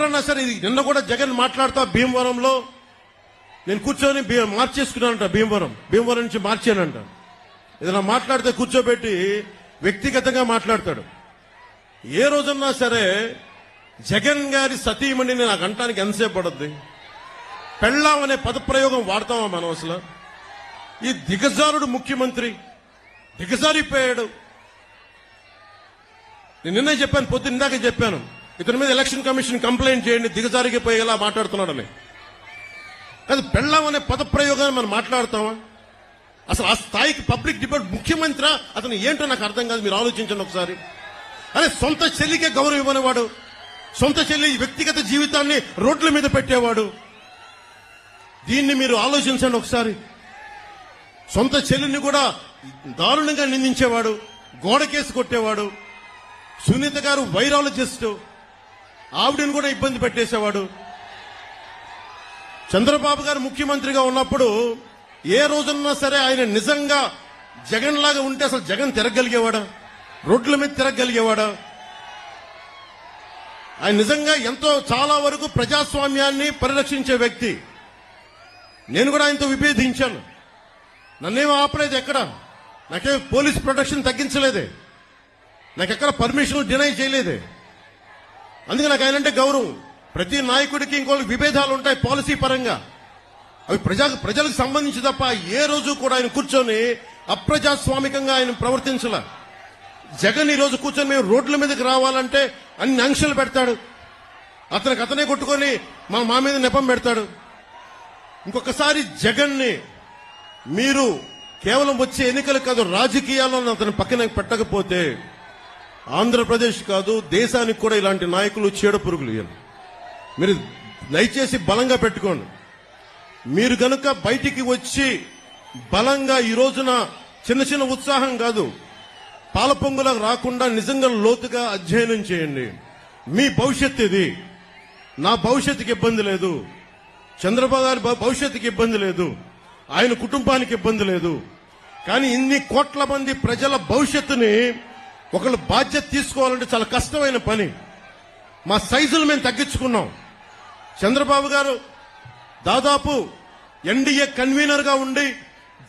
ఎవరన్నా సరే ఇది నిన్న కూడా జగన్ మాట్లాడుతా భీమవరంలో నేను కూర్చొని మార్చేసుకున్నానంట. భీమవరం నుంచి మార్చానంట. ఏదైనా మాట్లాడితే కూర్చోబెట్టి వ్యక్తిగతంగా మాట్లాడతాడు. ఏ రోజన్నా సరే జగన్ గారి సతీమణిని నాకు అంటానికి ఎంతసేపు పడుద్ది? పెళ్ళాం అనే పదప్రయోగం వాడతామా మనం అసలు? ఈ దిగజారుడు ముఖ్యమంత్రి దిగజారిపోయాడు. నేను నిన్నే చెప్పాను, పొద్దున్న ఇందాక చెప్పాను, ఇతని మీద ఎలక్షన్ కమిషన్ కంప్లైంట్ చేయండి, దిగజారిపోయేలా మాట్లాడుతున్నాడని. కాదు, పెళ్ళాం అనే పదప్రయోగాన్ని మనం మాట్లాడతామా? అసలు ఆ స్థాయికి పబ్లిక్ డిబేట్ ముఖ్యమంత్రి అతను ఏంటో నాకు అర్థం కాదు. మీరు ఆలోచించండి ఒకసారి. అరే, సొంత చెల్లికే గౌరవం ఇవ్వనివాడు, సొంత చెల్లి వ్యక్తిగత జీవితాన్ని రోడ్ల మీద పెట్టేవాడు. దీన్ని మీరు ఆలోచించండి ఒకసారి. సొంత చెల్లిని కూడా దారుణంగా నిందించేవాడు, గోడకేసి కొట్టేవాడు. సునీత గారు వైరాలజిస్ట్, ఆవిడని కూడా ఇబ్బంది పెట్టేసేవాడు. చంద్రబాబు గారు ముఖ్యమంత్రిగా ఉన్నప్పుడు ఏ రోజున్నా సరే ఆయన నిజంగా జగన్ లాగా ఉంటే అసలు జగన్ తిరగలిగేవాడా? రోడ్ల మీద తిరగలిగేవాడా? ఆయన నిజంగా ఎంతో చాలా వరకు ప్రజాస్వామ్యాన్ని పరిరక్షించే వ్యక్తి. నేను కూడా ఆయనతో విభేదించాను. నన్నేమో ఆపలేదు, ఎక్కడ నాకే పోలీస్ ప్రొటెక్షన్ తగ్గించలేదే, నాకెక్కడ పర్మిషన్ డినై చేయలేదే. అందుకే నాకు ఆయనంటే గౌరవం. ప్రతి నాయకుడికి ఇంకోళ్ళకి విభేదాలు ఉంటాయి పాలసీ పరంగా, అవి ప్రజలకు సంబంధించి తప్ప ఏ రోజు కూడా ఆయన కూర్చొని అప్రజాస్వామికంగా ఆయన ప్రవర్తించలా. జగన్ ఈ రోజు కూర్చొని మేము రోడ్ల మీదకి రావాలంటే అన్ని ఆంక్షలు పెడతాడు. అతనే కొట్టుకొని మా మీద నెపం పెడతాడు. ఇంకొకసారి జగన్ ని మీరు కేవలం వచ్చే ఎన్నికలు కాదు, రాజకీయాల్లో అతను పక్కన పెట్టకపోతే ఆంధ్రప్రదేశ్ కాదు దేశానికి కూడా ఇలాంటి నాయకులు చీడ పురుగులు. మీరు దయచేసి బలంగా పెట్టుకోండి. మీరు గనుక బయటికి వచ్చి బలంగా ఈ రోజున చిన్న చిన్న ఉత్సాహం కాదు, పాలపొంగులకు రాకుండా నిజంగా లోతుగా అధ్యయనం చేయండి. మీ భవిష్యత్తు ఇది. నా భవిష్యత్తుకి ఇబ్బంది లేదు, చంద్రబాబు గారి భవిష్యత్తుకి ఇబ్బంది లేదు, ఆయన కుటుంబానికి ఇబ్బంది లేదు. కానీ ఇన్ని కోట్ల మంది ప్రజల భవిష్యత్తుని ఒకళ్ళు బాధ్యత తీసుకోవాలంటే చాలా కష్టమైన పని. మా సైజులు మేము తగ్గించుకున్నాం. చంద్రబాబు గారు దాదాపు ఎన్డీఏ కన్వీనర్ గా ఉండి,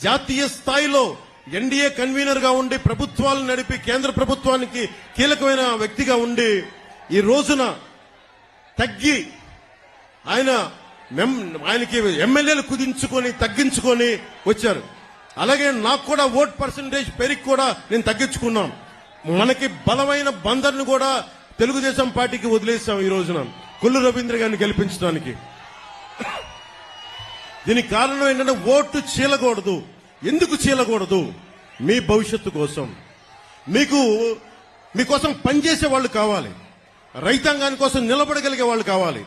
జాతీయ స్థాయిలో ఎన్డీఏ కన్వీనర్ గా ఉండి ప్రభుత్వాలు నడిపి కేంద్ర ప్రభుత్వానికి కీలకమైన వ్యక్తిగా ఉండి ఈ రోజున తగ్గి ఆయనకి ఎమ్మెల్యేలు కుదించుకొని తగ్గించుకొని వచ్చారు. అలాగే నాకు కూడా ఓట్ పర్సంటేజ్ పెరిగి కూడా నేను తగ్గించుకున్నాం. మనకి బలమైన బందర్ను కూడా తెలుగుదేశం పార్టీకి వదిలేసాం ఈ రోజున కొల్లు రవీంద్ర గారిని గెలిపించడానికి. దీనికి కారణం ఏంటంటే ఓటు చీలకూడదు. ఎందుకు చీలకూడదు? మీ భవిష్యత్తు కోసం, మీకోసం పనిచేసే వాళ్ళు కావాలి, రైతాంగాని కోసం నిలబడగలిగే వాళ్ళు కావాలి,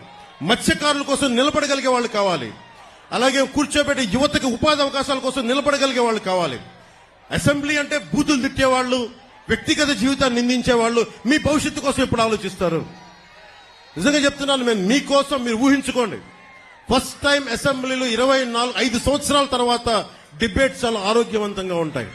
మత్స్యకారుల కోసం నిలబడగలిగే వాళ్ళు కావాలి, అలాగే కూర్చోబెట్టే యువతకి ఉపాధి అవకాశాల కోసం నిలబడగలిగే వాళ్ళు కావాలి. అసెంబ్లీ అంటే బూతులు తిట్టేవాళ్ళు, వ్యక్తిగత జీవితాన్ని నిందించేవాళ్ళు మీ భవిష్యత్తు కోసం ఎప్పుడు ఆలోచిస్తారు? నిజంగా చెప్తున్నాను, నేను మీకోసం మీరు ఊహించుకోండి. ఫస్ట్ టైం అసెంబ్లీలో 5 సంవత్సరాల తర్వాత డిబేట్స్ చాలా ఆరోగ్యవంతంగా ఉంటాయి.